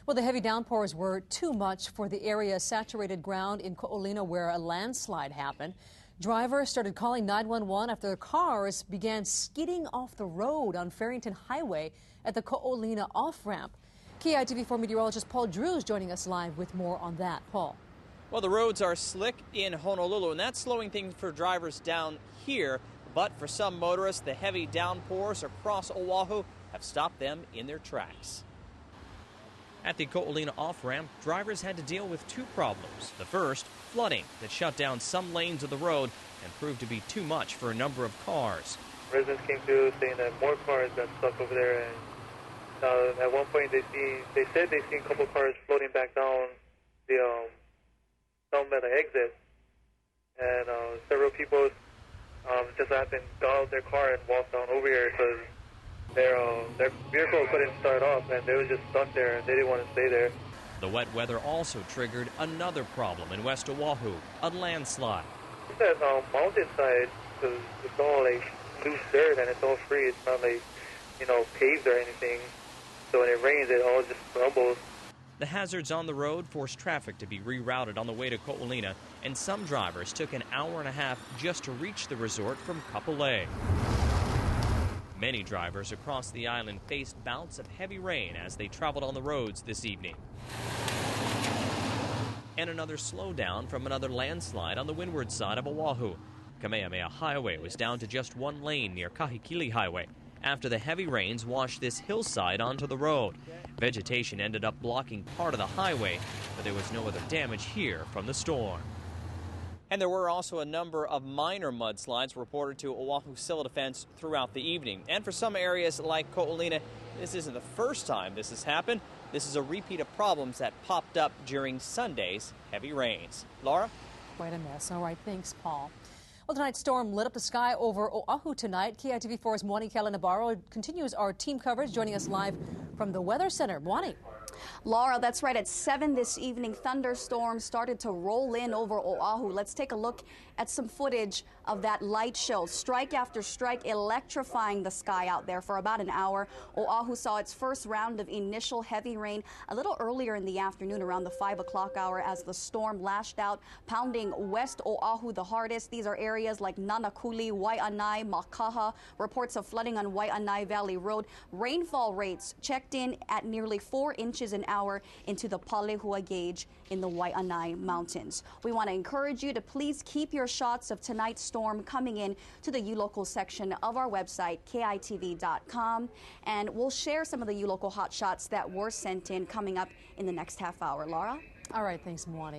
Well, the heavy downpours were too much for the area's saturated ground in Ko'olina where a landslide happened. Drivers started calling 911 after their cars began skidding off the road on Farrington Highway at the Ko'olina off-ramp. KITV4 meteorologist Paul Drew is joining us live with more on that. Paul. Well, the roads are slick in Honolulu, and that's slowing things for drivers down here. But for some motorists, the heavy downpours across Oahu have stopped them in their tracks. At the Ko'olina off-ramp, drivers had to deal with two problems. The first, flooding that shut down some lanes of the road and proved to be too much for a number of cars. Residents came through saying that more cars got stuck over there, and at one point they said they seen a couple cars floating back down the down by the exit, and several people just happened got out their car and walked down over here because their vehicle couldn't start up and they were just stuck there and they didn't want to stay there. The wet weather also triggered another problem in West Oahu, a landslide. It's that mountainside because it's all like loose dirt and it's all free. It's not like, paved or anything. So when it rains, it all just crumbles. The hazards on the road forced traffic to be rerouted on the way to Ko'olina, and some drivers took an hour and a half just to reach the resort from Kapolei. Many drivers across the island faced bouts of heavy rain as they traveled on the roads this evening. And another slowdown from another landslide on the windward side of Oahu. Kamehameha Highway was down to just one lane near Kahikili Highway after the heavy rains washed this hillside onto the road. Vegetation ended up blocking part of the highway, but there was no other damage here from the storm. And there were also a number of minor mudslides reported to Oahu Civil Defense throughout the evening. And for some areas like Ko'olina, this isn't the first time this has happened. This is a repeat of problems that popped up during Sunday's heavy rains. Laura? Quite a mess. All right, thanks, Paul. Well, tonight's storm lit up the sky over Oahu tonight. KITV4's Mwani Navarro continues our team coverage, joining us live from the Weather Center. Mwani. Laura, that's right. At 7 this evening, thunderstorms started to roll in over Oahu. Let's take a look at some footage of that light show. Strike after strike, electrifying the sky out there for about an hour. Oahu saw its first round of initial heavy rain a little earlier in the afternoon, around the 5 o'clock hour, as the storm lashed out, pounding West Oahu the hardest. These are areas like Nanakuli, Waianae, Makaha. Reports of flooding on Waianae Valley Road. Rainfall rates checked in at nearly 4 inches an hour into the Palehua gauge in the Waianae Mountains. We want to encourage you to please keep your shots of tonight's storm coming in to the ULocal section of our website, KITV.com, and we'll share some of the ULocal hot shots that were sent in coming up in the next half hour. Laura? All right, thanks, Mwani.